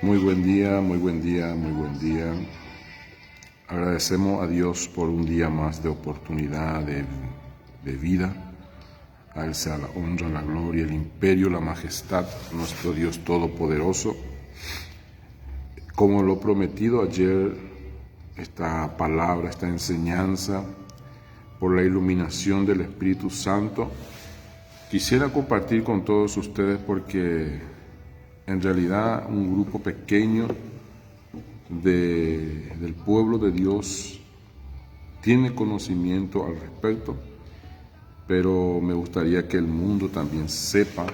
Muy buen día, muy buen día, muy buen día. Agradecemos a Dios por un día más de oportunidad de vida. A Él sea la honra, la gloria, el imperio, la majestad, nuestro Dios Todopoderoso. Como lo prometido ayer, esta palabra, esta enseñanza, por la iluminación del Espíritu Santo, quisiera compartir con todos ustedes porque en realidad un grupo pequeño del pueblo de Dios tiene conocimiento al respecto, pero me gustaría que el mundo también sepa.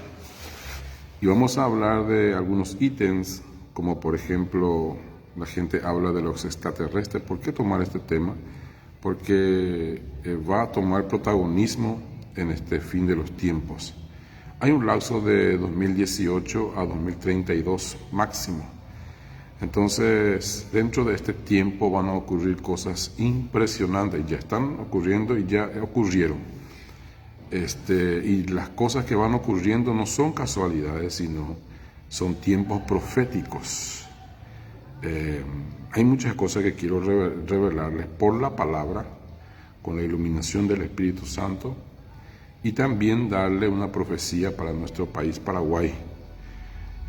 Y vamos a hablar de algunos ítems, como por ejemplo, la gente habla de los extraterrestres. ¿Por qué tomar este tema? Porque va a tomar protagonismo en este fin de los tiempos. Hay un lapso de 2018 a 2032 máximo. Entonces, dentro de este tiempo van a ocurrir cosas impresionantes. Ya están ocurriendo y ya ocurrieron. Y las cosas que van ocurriendo no son casualidades, sino son tiempos proféticos. Hay muchas cosas que quiero revelarles por la palabra, con la iluminación del Espíritu Santo, y también darle una profecía para nuestro país, Paraguay,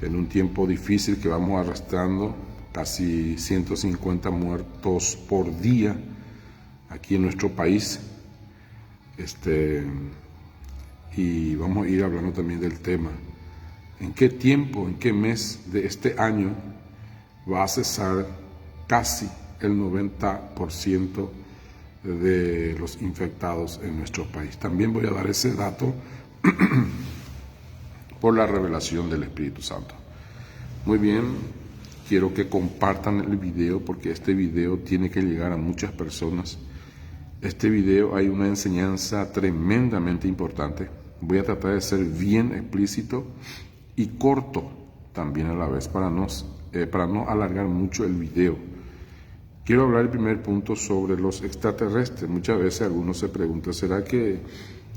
en un tiempo difícil que vamos arrastrando, casi 150 muertos por día aquí en nuestro país. Y vamos a ir hablando también del tema. ¿En qué tiempo, en qué mes de este año va a cesar casi el 90% de los infectados en nuestro país? También voy a dar ese dato por la revelación del Espíritu Santo. Muy bien, quiero que compartan el video porque este video tiene que llegar a muchas personas. Este video hay una enseñanza tremendamente importante. Voy a tratar de ser bien explícito y corto también a la vez para no alargar mucho el video. Quiero hablar el primer punto sobre los extraterrestres. Muchas veces algunos se preguntan, ¿será que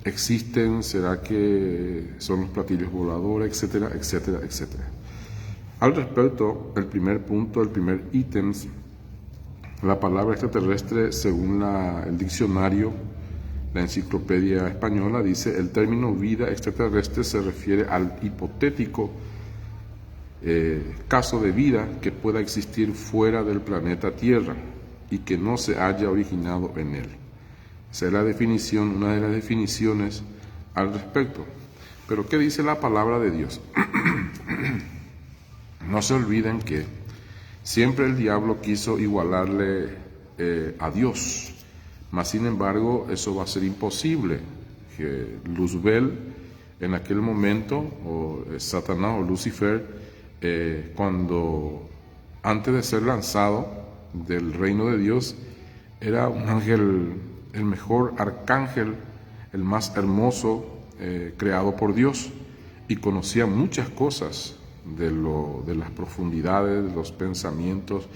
existen? ¿Será que son los platillos voladores? Etcétera, etcétera, etcétera. Al respecto, el primer punto, el primer ítem, la palabra extraterrestre, según el diccionario, la enciclopedia española, dice: el término vida extraterrestre se refiere al hipotético caso de vida que pueda existir fuera del planeta Tierra y que no se haya originado en él. Esa es la definición, una de las definiciones al respecto. Pero ¿qué dice la palabra de Dios? No se olviden que siempre el diablo quiso igualarle a Dios, mas sin embargo eso va a ser imposible. Que Luzbel en aquel momento, o Satanás o Lucifer, cuando antes de ser lanzado del reino de Dios, era un ángel, el mejor arcángel, el más hermoso creado por Dios, y conocía muchas cosas de las profundidades, de los pensamientos,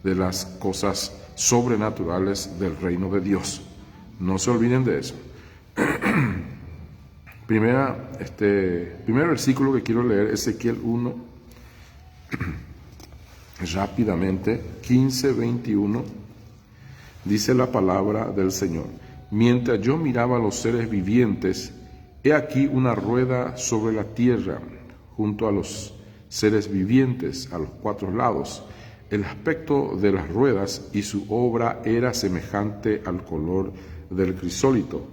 de las cosas sobrenaturales del reino de Dios. No se olviden de eso. Primer versículo que quiero leer, Ezequiel 1, rápidamente, 15:21, dice la palabra del Señor: mientras yo miraba a los seres vivientes, he aquí una rueda sobre la tierra, junto a los seres vivientes, a los cuatro lados. El aspecto de las ruedas y su obra era semejante al color del crisólito,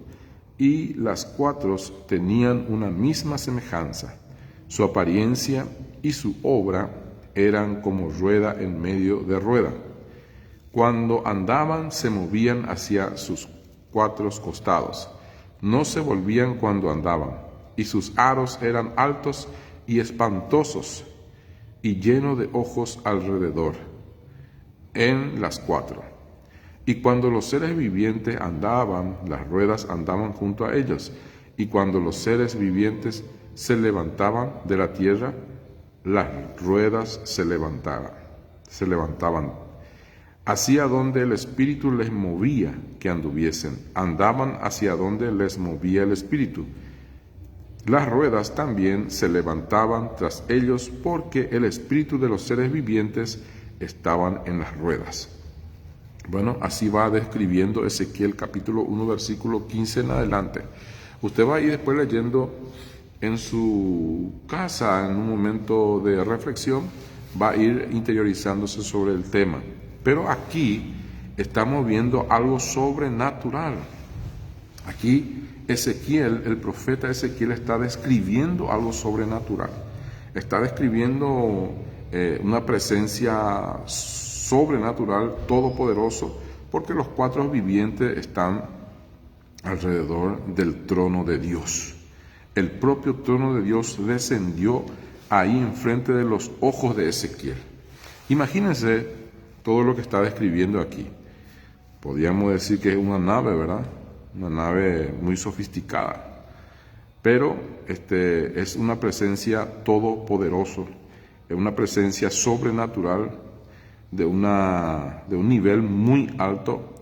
y las cuatro tenían una misma semejanza. Su apariencia y su obra eran como rueda en medio de rueda. Cuando andaban se movían hacia sus cuatro costados, no se volvían cuando andaban, y sus aros eran altos y espantosos, y lleno de ojos alrededor, en las cuatro. Y cuando los seres vivientes andaban, las ruedas andaban junto a ellos, y cuando los seres vivientes se levantaban de la tierra, las ruedas se levantaban. Hacia donde el Espíritu les movía que anduviesen, andaban hacia donde les movía el Espíritu. Las ruedas también se levantaban tras ellos porque el espíritu de los seres vivientes estaban en las ruedas. Bueno, así va describiendo Ezequiel capítulo 1, versículo 15 en adelante. Usted va a ir después leyendo en su casa, en un momento de reflexión, va a ir interiorizándose sobre el tema. Pero aquí estamos viendo algo sobrenatural. Aquí Ezequiel, el profeta Ezequiel, está describiendo algo sobrenatural. Está describiendo una presencia sobrenatural, todopoderoso, porque los cuatro vivientes están alrededor del trono de Dios. El propio trono de Dios descendió ahí enfrente de los ojos de Ezequiel. Imagínense todo lo que está describiendo aquí. Podríamos decir que es una nave, ¿verdad? Una nave muy sofisticada. Pero es una presencia todopoderosa, es una presencia sobrenatural de un nivel muy alto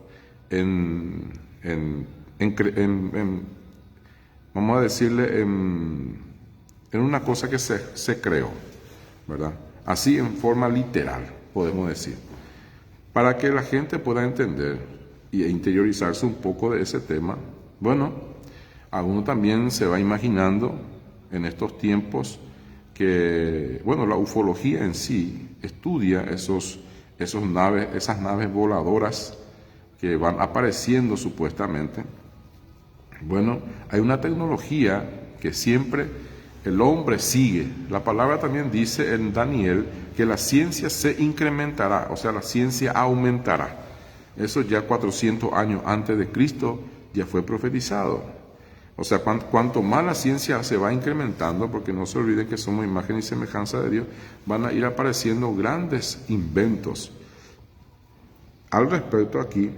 vamos a decirle, en una cosa que se creó, ¿verdad? Así en forma literal, podemos decir. Para que la gente pueda entender e interiorizarse un poco de ese tema, bueno, a uno también se va imaginando en estos tiempos que, bueno, la ufología en sí estudia esas naves voladoras que van apareciendo supuestamente. Bueno, hay una tecnología que siempre el hombre sigue. La palabra también dice en Daniel que la ciencia se incrementará, o sea, la ciencia aumentará. Eso ya 400 años antes de Cristo ya fue profetizado. O sea, cuanto más la ciencia se va incrementando, porque no se olviden que somos imagen y semejanza de Dios, van a ir apareciendo grandes inventos. Al respecto, aquí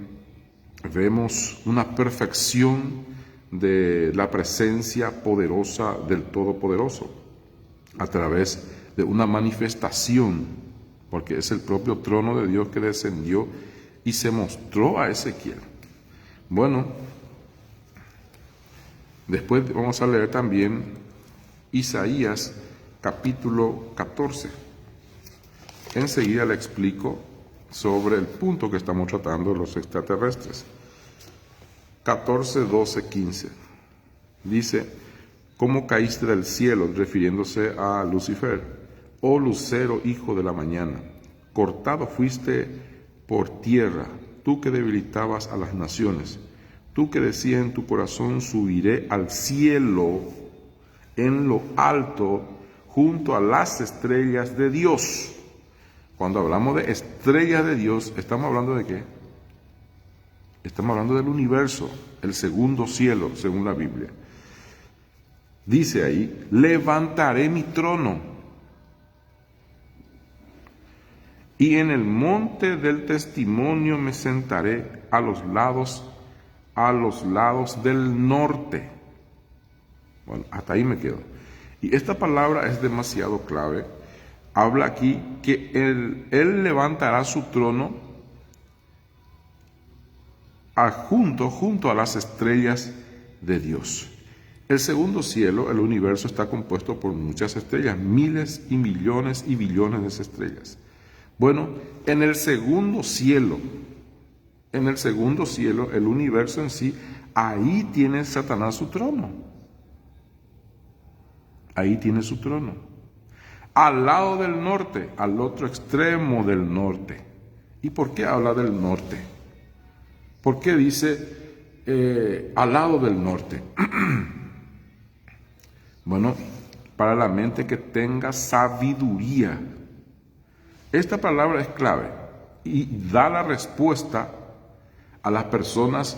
vemos una perfección de la presencia poderosa del Todopoderoso a través de una manifestación, porque es el propio trono de Dios que descendió y se mostró a Ezequiel. Bueno, después vamos a leer también Isaías capítulo 14. Enseguida le explico sobre el punto que estamos tratando de los extraterrestres. 14, 12, 15. Dice: ¿Cómo caíste del cielo? Refiriéndose a Lucifer. Oh lucero, hijo de la mañana, cortado fuiste por tierra, tú que debilitabas a las naciones, tú que decías en tu corazón: subiré al cielo, en lo alto, junto a las estrellas de Dios. Cuando hablamos de estrellas de Dios, ¿estamos hablando de qué? Estamos hablando del universo, el segundo cielo, según la Biblia. Dice ahí: levantaré mi trono y en el monte del testimonio me sentaré a los lados del norte. Bueno, hasta ahí me quedo. Y esta palabra es demasiado clave. Habla aquí que él levantará su trono junto a las estrellas de Dios. El segundo cielo, el universo, está compuesto por muchas estrellas, miles y millones y billones de estrellas. Bueno, en el segundo cielo, el universo en sí, ahí tiene Satanás su trono. Ahí tiene su trono. Al lado del norte, al otro extremo del norte. ¿Y por qué habla del norte? ¿Por qué dice al lado del norte? Bueno, para la mente que tenga sabiduría. Esta palabra es clave y da la respuesta a las personas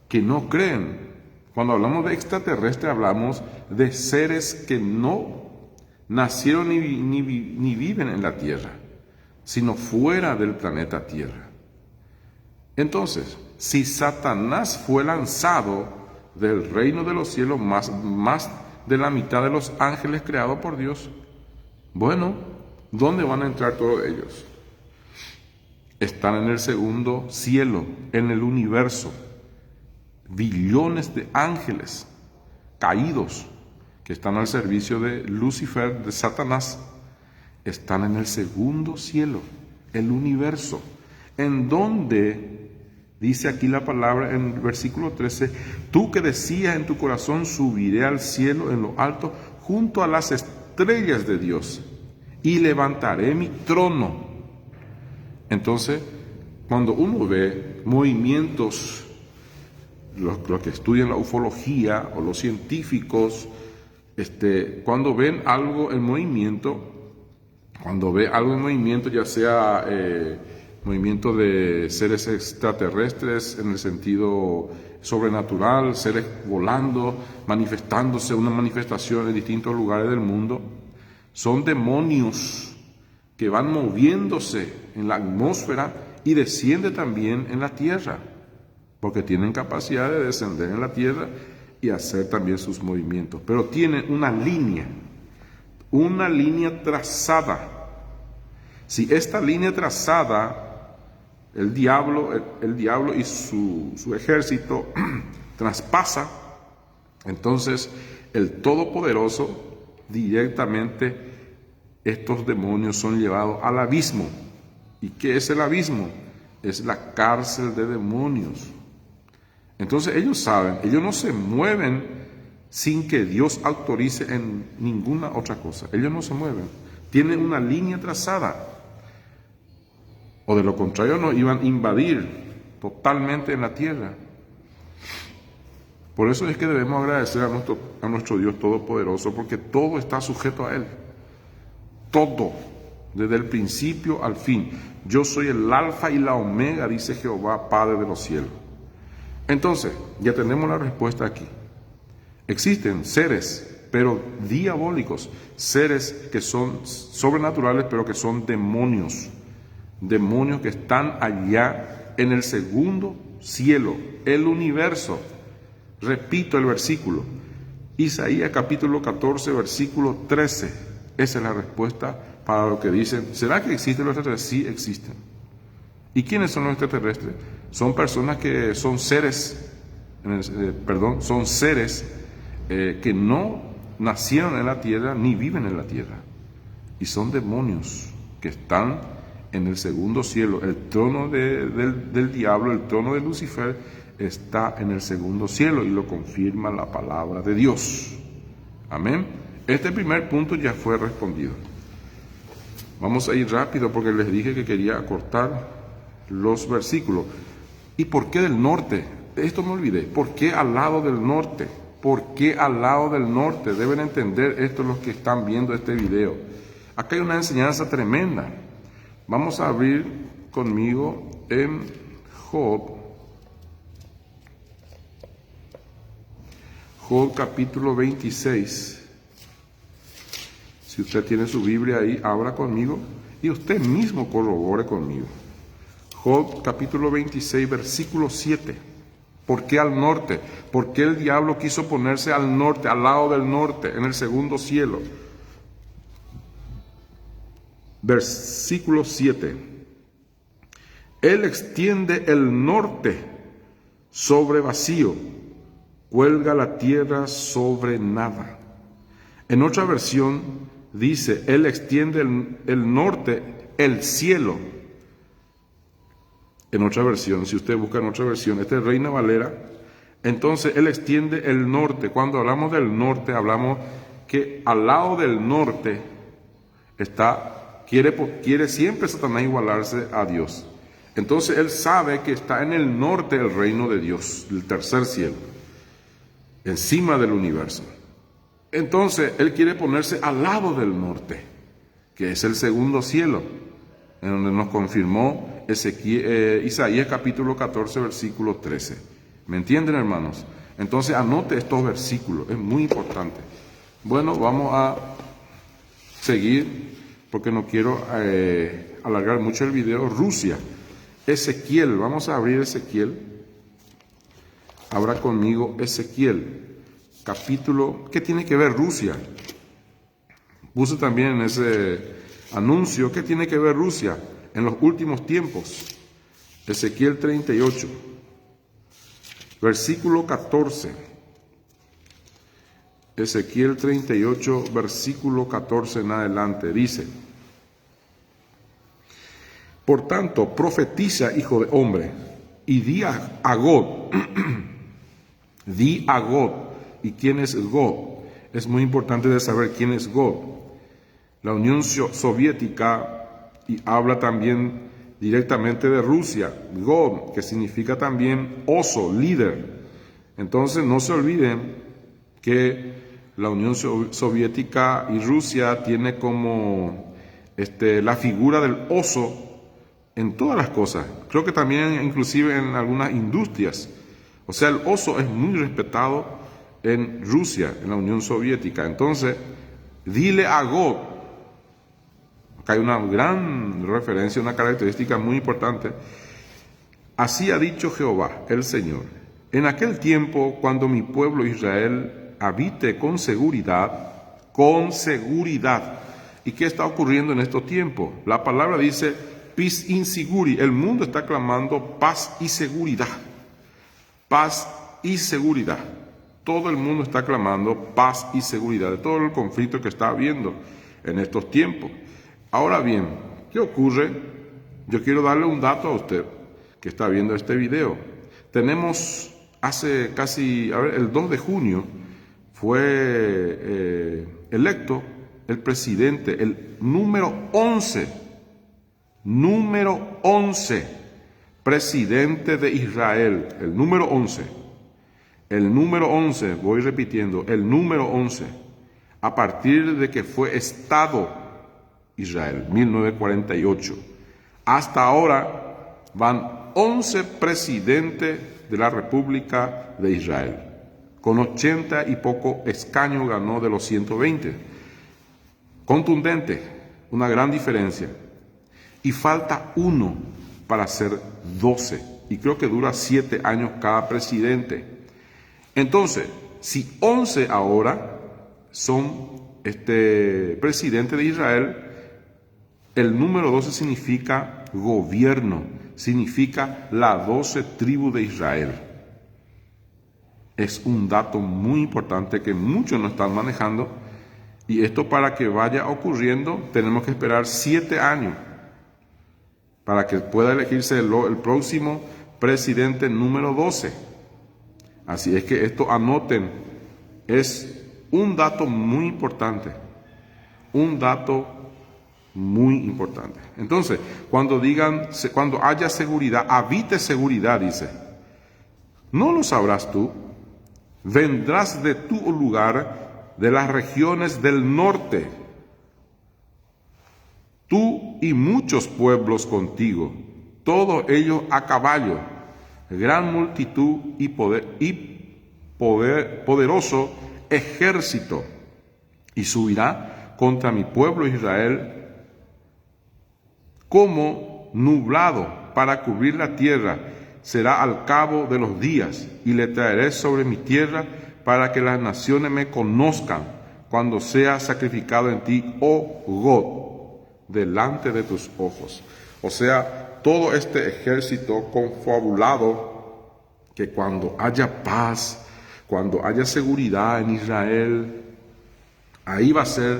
que no creen. Cuando hablamos de extraterrestre, hablamos de seres que no nacieron ni viven en la Tierra, sino fuera del planeta Tierra. Entonces, si Satanás fue lanzado del reino de los cielos, más de la mitad de los ángeles creados por Dios, bueno, ¿dónde van a entrar todos ellos? Están en el segundo cielo, en el universo. Billones de ángeles caídos que están al servicio de Lucifer, de Satanás, están en el segundo cielo, el universo, en donde, dice aquí la palabra en el versículo 13, tú que decías en tu corazón, subiré al cielo en lo alto, junto a las estrellas de Dios, y levantaré mi trono. Entonces, cuando uno ve movimientos, los que estudian la ufología o los científicos, cuando ven algo en movimiento, ya sea movimiento de seres extraterrestres en el sentido sobrenatural, seres volando, manifestándose, una manifestación en distintos lugares del mundo, son demonios que van moviéndose en la atmósfera y desciende también en la tierra, porque tienen capacidad de descender en la tierra y hacer también sus movimientos, pero tienen una línea trazada. Si esta línea trazada, el diablo y su ejército traspasa, entonces el Todopoderoso directamente, estos demonios son llevados al abismo. ¿Y qué es el abismo? Es la cárcel de demonios. Entonces ellos saben, ellos no se mueven sin que Dios autorice en ninguna otra cosa. Ellos no se mueven. Tienen una línea trazada. O de lo contrario no iban a invadir totalmente en la tierra. Por eso es que debemos agradecer a nuestro Dios Todopoderoso, porque todo está sujeto a Él. Todo, desde el principio al fin. Yo soy el alfa y la omega, dice Jehová, Padre de los cielos. Entonces, ya tenemos la respuesta aquí. Existen seres, pero diabólicos, seres que son sobrenaturales, pero que son demonios. Demonios que están allá en el segundo cielo, el universo. Repito el versículo, Isaías capítulo 14, versículo 13. Esa es la respuesta para lo que dicen. ¿Será que existen los extraterrestres? Sí existen. ¿Y quiénes son los extraterrestres? Son personas que son seres, que no nacieron en la tierra ni viven en la tierra. Y son demonios que están en el segundo cielo. El trono del diablo, el trono de Lucifer, está en el segundo cielo y lo confirma la palabra de Dios. Amén. Este primer punto ya fue respondido. Vamos a ir rápido porque les dije que quería acortar los versículos. ¿Y por qué del norte? Esto me olvidé. ¿Por qué al lado del norte? ¿Por qué al lado del norte? Deben entender esto los que están viendo este video. Acá hay una enseñanza tremenda. Vamos a abrir conmigo en Job capítulo 26. Si usted tiene su Biblia ahí, abra conmigo y usted mismo corrobore conmigo. Job capítulo 26, versículo 7. ¿Por qué al norte? ¿Por qué el diablo quiso ponerse al norte, al lado del norte, en el segundo cielo? Versículo 7. Él extiende el norte sobre vacío, cuelga la tierra sobre nada. En otra versión dice, Él extiende el norte, el cielo. En otra versión, si usted busca en otra versión, esta es Reina Valera, entonces Él extiende el norte. Cuando hablamos del norte, hablamos que al lado del norte quiere siempre Satanás igualarse a Dios. Entonces Él sabe que está en el norte el reino de Dios, el tercer cielo, encima del universo. Entonces Él quiere ponerse al lado del norte, que es el segundo cielo, en donde nos confirmó Isaías capítulo 14, versículo 13. ¿Me entienden, hermanos? Entonces anote estos versículos, es muy importante. Bueno, vamos a seguir, porque no quiero alargar mucho el video. Rusia, Ezequiel, vamos a abrir Ezequiel. Abra conmigo Ezequiel, capítulo, ¿qué tiene que ver Rusia? Puse también en ese anuncio, ¿qué tiene que ver Rusia en los últimos tiempos? Ezequiel 38, versículo 14. Ezequiel 38, versículo 14 en adelante, dice: Por tanto, profetiza, hijo de hombre, y di a Gog, di a Gog. ¿Y quién es Gog? Es muy importante de saber quién es Gog. La Unión Soviética, y habla también directamente de Rusia, Gog, que significa también oso, líder. Entonces no se olviden que la Unión Soviética y Rusia tiene como la figura del oso en todas las cosas. Creo que también inclusive en algunas industrias. O sea, el oso es muy respetado en Rusia, en la Unión Soviética. Entonces, dile a Gog, acá hay una gran referencia, una característica muy importante. Así ha dicho Jehová, el Señor: en aquel tiempo, cuando mi pueblo Israel habite con seguridad. ¿Y qué está ocurriendo en estos tiempos? La palabra dice peace in security. El mundo está clamando paz y seguridad. Paz y seguridad. Todo el mundo está clamando paz y seguridad de todo el conflicto que está habiendo en estos tiempos. Ahora bien, ¿qué ocurre? Yo quiero darle un dato a usted que está viendo este video. Tenemos hace casi, el 2 de junio fue electo el presidente, el número 11 presidente de Israel, el número 11, voy repitiendo, el número 11, a partir de que fue Estado Israel, 1948. Hasta ahora van 11 presidentes de la República de Israel. Con 80 y poco escaños ganó de los 120. Contundente, una gran diferencia. Y falta uno para ser 12. Y creo que dura 7 años cada presidente. Entonces, si 11 ahora son presidente de Israel, el número 12 significa gobierno, significa la 12 tribu de Israel. Es un dato muy importante que muchos no están manejando, y esto, para que vaya ocurriendo, tenemos que esperar 7 años para que pueda elegirse el próximo presidente número 12. Así es que esto anoten, es un dato muy importante, un dato muy importante. Entonces, cuando haya seguridad, habite seguridad, dice, no lo sabrás tú, vendrás de tu lugar, de las regiones del norte, tú y muchos pueblos contigo, todos ellos a caballo, gran multitud y poderoso ejército, y subirá contra mi pueblo Israel como nublado para cubrir la tierra. Será al cabo de los días, y le traeré sobre mi tierra para que las naciones me conozcan, cuando sea sacrificado en ti, oh Gog, delante de tus ojos. O sea, todo este ejército confabulado, que cuando haya paz, cuando haya seguridad en Israel, ahí va a ser,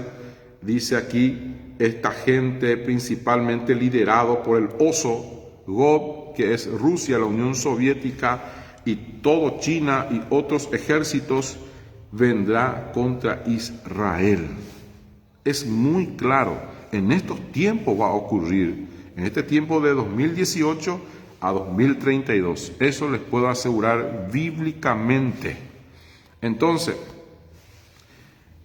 dice aquí, esta gente principalmente liderado por el oso Gog, que es Rusia, la Unión Soviética, y todo China y otros ejércitos, vendrá contra Israel. Es muy claro, en estos tiempos va a ocurrir, en este tiempo de 2018 a 2032. Eso les puedo asegurar bíblicamente. Entonces,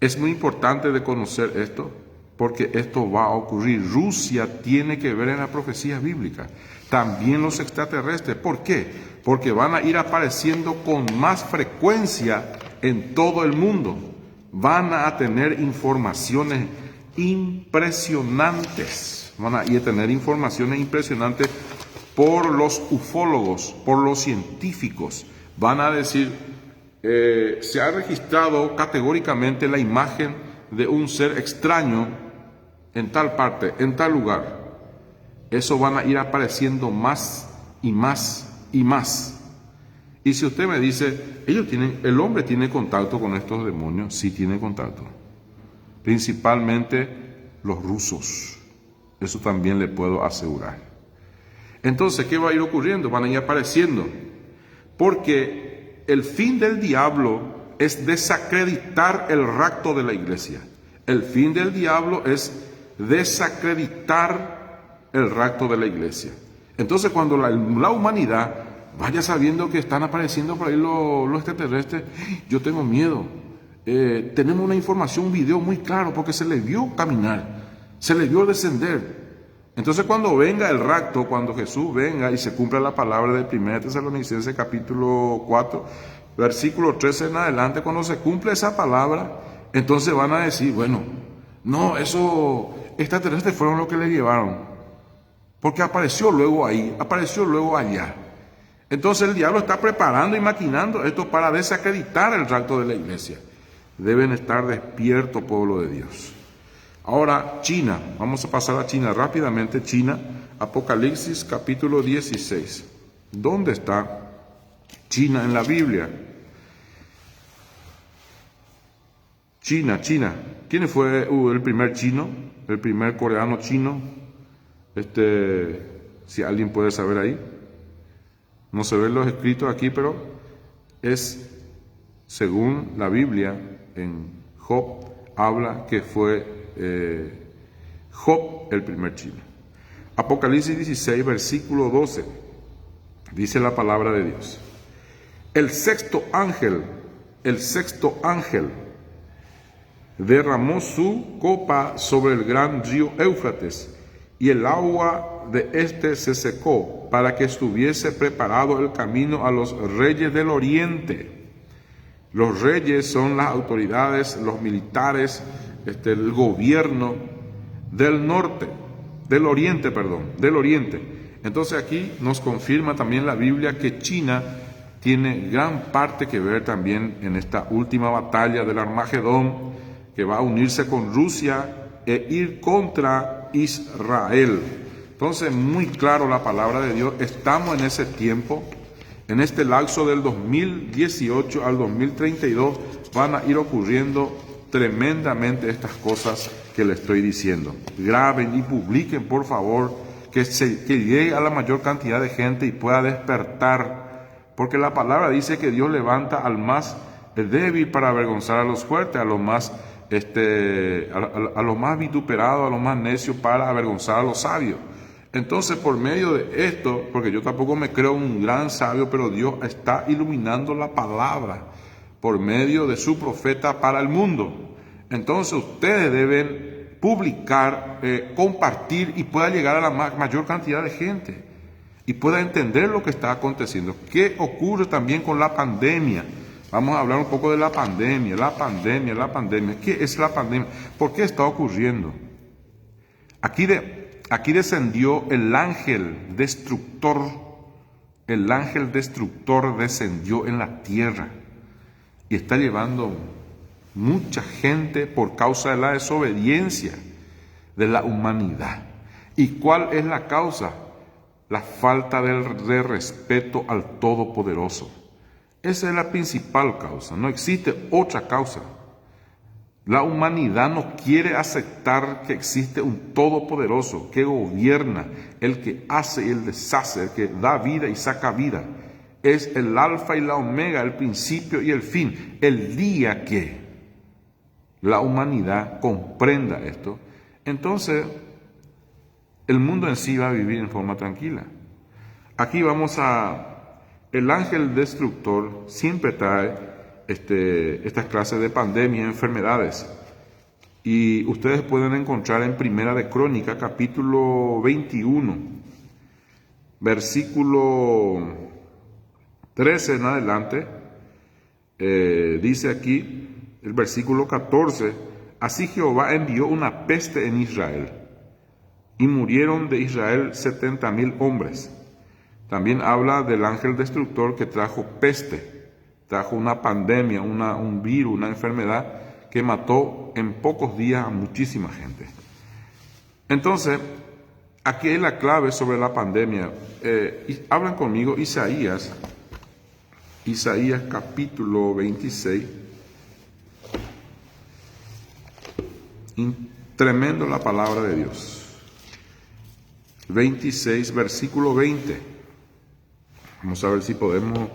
es muy importante de conocer esto, porque esto va a ocurrir. Rusia tiene que ver en la profecía bíblica. También los extraterrestres. ¿Por qué? Porque van a ir apareciendo con más frecuencia en todo el mundo. Van a tener informaciones impresionantes. Van a ir a tener informaciones impresionantes por los ufólogos, por los científicos. Van a decir, se ha registrado categóricamente la imagen de un ser extraño en tal parte, en tal lugar. Eso van a ir apareciendo más y más y más. Y si usted me dice, el hombre tiene contacto con estos demonios, sí tiene contacto. Principalmente los rusos. Eso también le puedo asegurar. Entonces, ¿qué va a ir ocurriendo? Van a ir apareciendo. Porque el fin del diablo es desacreditar el rapto de la iglesia. El fin del diablo es desacreditar el rapto de la iglesia. Entonces, cuando la humanidad vaya sabiendo que están apareciendo por ahí los extraterrestres, yo tengo miedo. Tenemos una información, un video muy claro, porque se le vio caminar, se le vio descender. Entonces, cuando venga el rapto, cuando Jesús venga y se cumpla la palabra de 1 Tesalonicenses capítulo 4, versículo 13 en adelante, cuando se cumple esa palabra, entonces van a decir, bueno, no, esos extraterrestres fueron los que le llevaron, porque apareció luego ahí, apareció luego allá. Entonces el diablo está preparando y maquinando esto para desacreditar el rapto de la iglesia. Deben estar despiertos, pueblo de Dios. Ahora, China, vamos a pasar a China rápidamente. China, Apocalipsis capítulo 16. ¿Dónde está China en la Biblia? China. ¿Quién fue el primer chino? El primer coreano chino. Si alguien puede saber ahí. No se ven los escritos aquí, pero es, según la Biblia, en Job, habla que fue Job el primer chino. Apocalipsis 16, versículo 12, dice la palabra de Dios. El sexto ángel derramó su copa sobre el gran río Éufrates, y el agua de éste se secó, para que estuviese preparado el camino a los reyes del oriente. Los reyes son las autoridades, los militares, el gobierno del oriente. Entonces aquí nos confirma también la Biblia que China tiene gran parte que ver también en esta última batalla del Armagedón, que va a unirse con Rusia e ir contra Israel. Entonces, muy claro la palabra de Dios, estamos en ese tiempo, en este lapso del 2018 al 2032, van a ir ocurriendo tremendamente estas cosas que le estoy diciendo. Graben y publiquen, por favor, que llegue a la mayor cantidad de gente y pueda despertar, porque la palabra dice que Dios levanta al más débil para avergonzar a los fuertes, a los más vituperados, a los más necios, para avergonzar a los sabios. Entonces, por medio de esto, porque yo tampoco me creo un gran sabio, pero Dios está iluminando la palabra por medio de su profeta para el mundo. Entonces, ustedes deben publicar, compartir, y pueda llegar a la mayor cantidad de gente y pueda entender lo que está aconteciendo. ¿Qué ocurre también con la pandemia? Vamos a hablar un poco de la pandemia. ¿Qué es la pandemia? ¿Por qué está ocurriendo? Aquí descendió el ángel destructor. El ángel destructor descendió en la tierra y está llevando mucha gente por causa de la desobediencia de la humanidad. ¿Y cuál es la causa? La falta de respeto al Todopoderoso. Esa es la principal causa, no existe otra causa. La humanidad no quiere aceptar que existe un Todopoderoso que gobierna, el que hace y el deshace, el que da vida y saca vida. Es el alfa y la omega, el principio y el fin. El día que la humanidad comprenda esto, entonces el mundo en sí va a vivir en forma tranquila. Aquí el ángel destructor siempre trae estas clases de pandemias, enfermedades. Y ustedes pueden encontrar en Primera de Crónicas, capítulo 21, versículo 13 en adelante. Dice aquí, el versículo 14, así Jehová envió una peste en Israel, y murieron de Israel 70,000 hombres. También habla del ángel destructor que trajo peste, trajo una pandemia, un virus, una enfermedad que mató en pocos días a muchísima gente. Entonces, aquí hay la clave sobre la pandemia. Hablan conmigo Isaías Isaías capítulo 26. Tremendo la palabra de Dios. 26, versículo 20. Vamos a ver si podemos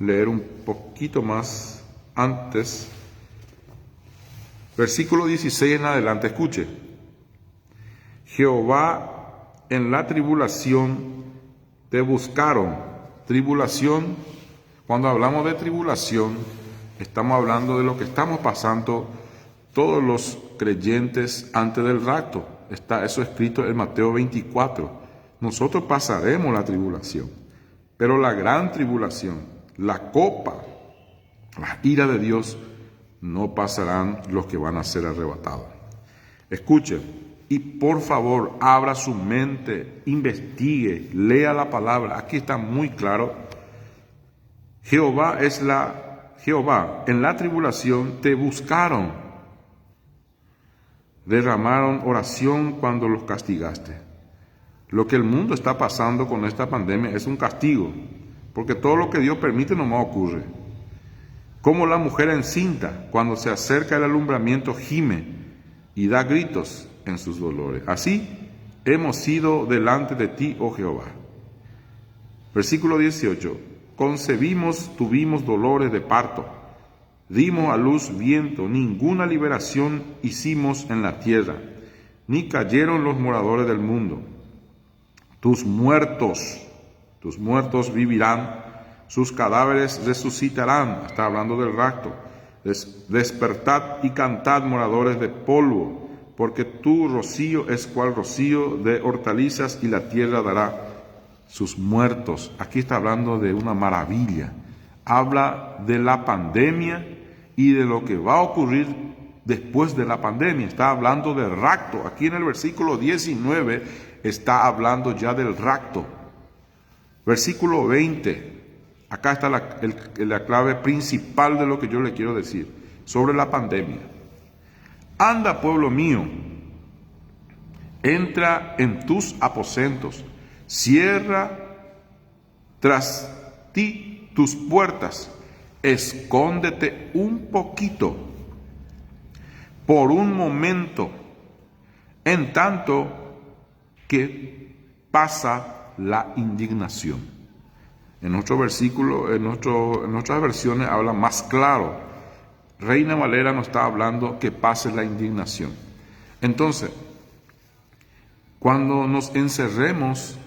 leer un poquito más antes. Versículo 16 en adelante, escuche. Jehová, en la tribulación te buscaron. Tribulación, cuando hablamos de tribulación, estamos hablando de lo que estamos pasando todos los creyentes antes del rapto. Está eso escrito en Mateo 24. Nosotros pasaremos la tribulación, pero la gran tribulación, la copa, la ira de Dios, no pasarán los que van a ser arrebatados. Escuche, y por favor, abra su mente, investigue, lea la palabra. Aquí está muy claro. Jehová, en la tribulación te buscaron. Derramaron oración cuando los castigaste. Lo que el mundo está pasando con esta pandemia es un castigo, porque todo lo que Dios permite no más ocurre. Como la mujer encinta, cuando se acerca el alumbramiento, gime y da gritos en sus dolores. Así hemos sido delante de ti, oh Jehová. Versículo 18. Concebimos, tuvimos dolores de parto. Dimos a luz viento, ninguna liberación hicimos en la tierra, ni cayeron los moradores del mundo. Tus muertos vivirán, sus cadáveres resucitarán. Está hablando del rapto. Despertad y cantad, moradores de polvo, porque tu rocío es cual rocío de hortalizas, y la tierra dará sus muertos. Aquí está hablando de una maravilla. Habla de la pandemia y de lo que va a ocurrir después de la pandemia. Está hablando del rapto. Aquí en el versículo 19 está hablando ya del rapto. Versículo 20. Acá está la clave principal de lo que yo le quiero decir sobre la pandemia. Anda, pueblo mío, entra en tus aposentos, cierra tras ti tus puertas, escóndete un poquito, por un momento, en tanto que pasa la indignación. En otro versículo, en otras versiones habla más claro. Reina Valera nos está hablando que pase la indignación. Entonces, cuando nos encerremos,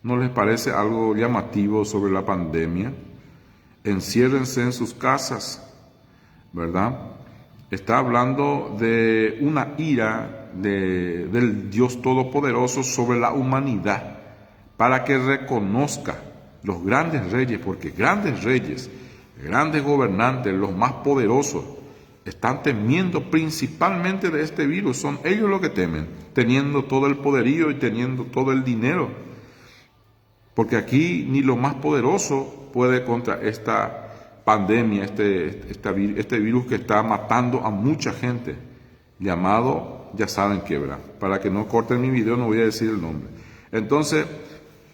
¿no les parece algo llamativo sobre la pandemia? Enciérrense en sus casas, ¿verdad? Está hablando de una ira del Dios Todopoderoso sobre la humanidad, para que reconozca los grandes reyes, porque grandes reyes, grandes gobernantes, los más poderosos, están temiendo principalmente de este virus. Son ellos los que temen, teniendo todo el poderío y teniendo todo el dinero. Porque aquí ni lo más poderoso puede contra esta pandemia, este virus que está matando a mucha gente, llamado, ya saben qué, ¿verdad? Para que no corten mi video, no voy a decir el nombre. Entonces,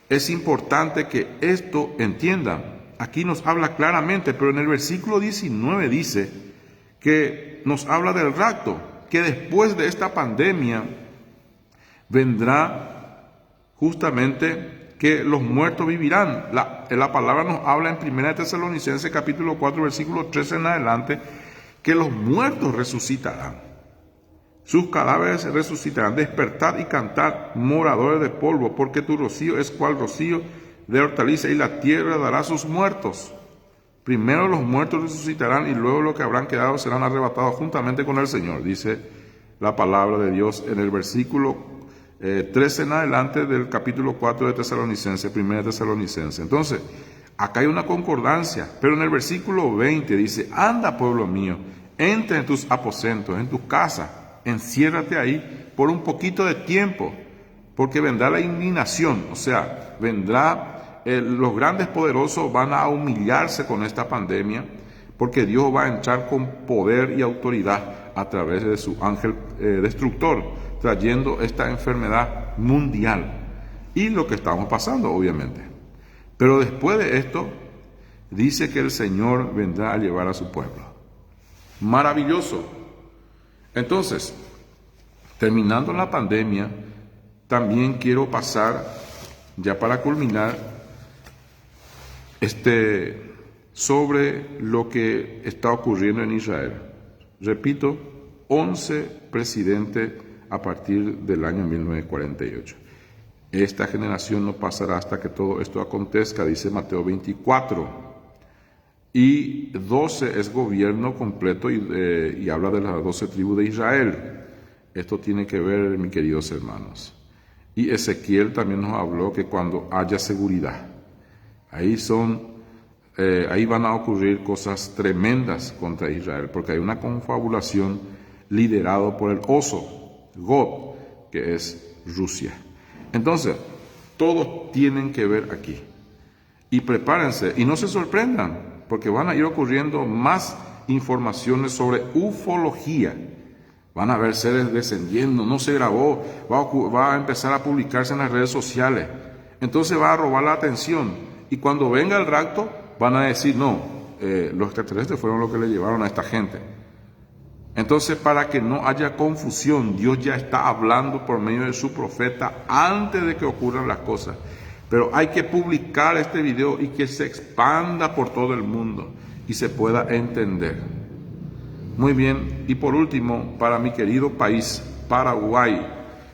es importante que esto entiendan. Aquí nos habla claramente, pero en el versículo 19 dice que nos habla del rapto, que después de esta pandemia vendrá justamente que los muertos vivirán. La palabra nos habla en 1 Tesalonicenses capítulo 4, versículo 13 en adelante, que los muertos resucitarán. Sus cadáveres resucitarán. Despertad y cantad, moradores de polvo, porque tu rocío es cual rocío de hortaliza, y la tierra dará sus muertos. Primero los muertos resucitarán, y luego los que habrán quedado serán arrebatados juntamente con el Señor, dice la palabra de Dios en el versículo 13 en adelante del capítulo 4 de Tesalonicenses, 1 Tesalonicenses. Entonces, acá hay una concordancia, pero en el versículo 20 dice: anda, pueblo mío, entra en tus aposentos, en tu casa, enciérrate ahí por un poquito de tiempo, porque vendrá la indignación, o sea, los grandes poderosos van a humillarse con esta pandemia, porque Dios va a entrar con poder y autoridad a través de su ángel destructor, trayendo esta enfermedad mundial y lo que estamos pasando, obviamente. Pero después de esto dice que el Señor vendrá a llevar a su pueblo. Maravilloso. Entonces, terminando la pandemia, también quiero pasar, ya para culminar, sobre lo que está ocurriendo en Israel. Repito, 11 presidentes a partir del año 1948. Esta generación no pasará hasta que todo esto acontezca, dice Mateo 24. Y 12 es gobierno completo y habla de las 12 tribus de Israel. Esto tiene que ver, mis queridos hermanos. Y Ezequiel también nos habló que cuando haya seguridad, ahí van a ocurrir cosas tremendas contra Israel, porque hay una confabulación liderada por el oso, Gog, que es Rusia. Entonces, todos tienen que ver aquí. Y prepárense, y no se sorprendan, porque van a ir ocurriendo más informaciones sobre ufología. Van a ver seres descendiendo, no se grabó, va a empezar a publicarse en las redes sociales. Entonces va a robar la atención. Y cuando venga el rapto, van a decir, no, los extraterrestres fueron los que le llevaron a esta gente. Entonces, para que no haya confusión, Dios ya está hablando por medio de su profeta antes de que ocurran las cosas. Pero hay que publicar este video y que se expanda por todo el mundo y se pueda entender. Muy bien, y por último, para mi querido país, Paraguay,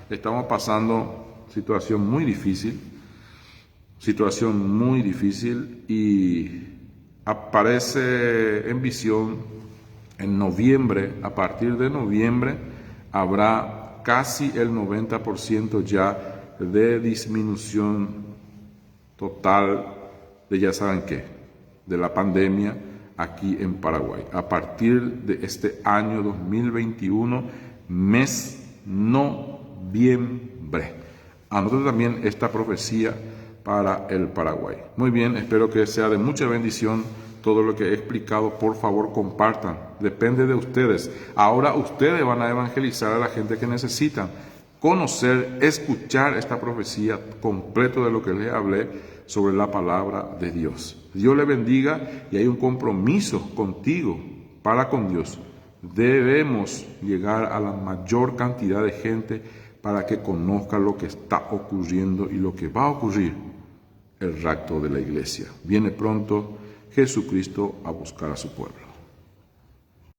estamos pasando situación muy difícil y aparece en visión en noviembre. A partir de noviembre habrá casi el 90% ya de disminución total de, ya saben qué, de la pandemia aquí en Paraguay. A partir de este año 2021, mes noviembre. Anoten también esta profecía para el Paraguay. Muy bien, espero que sea de mucha bendición todo lo que he explicado. Por favor, compartan. Depende de ustedes. Ahora ustedes van a evangelizar a la gente que necesitan conocer, escuchar esta profecía completo de lo que les hablé sobre la palabra de Dios. Dios le bendiga y hay un compromiso contigo para con Dios. Debemos llegar a la mayor cantidad de gente para que conozca lo que está ocurriendo y lo que va a ocurrir, el rapto de la iglesia. Viene pronto Jesucristo a buscar a su pueblo.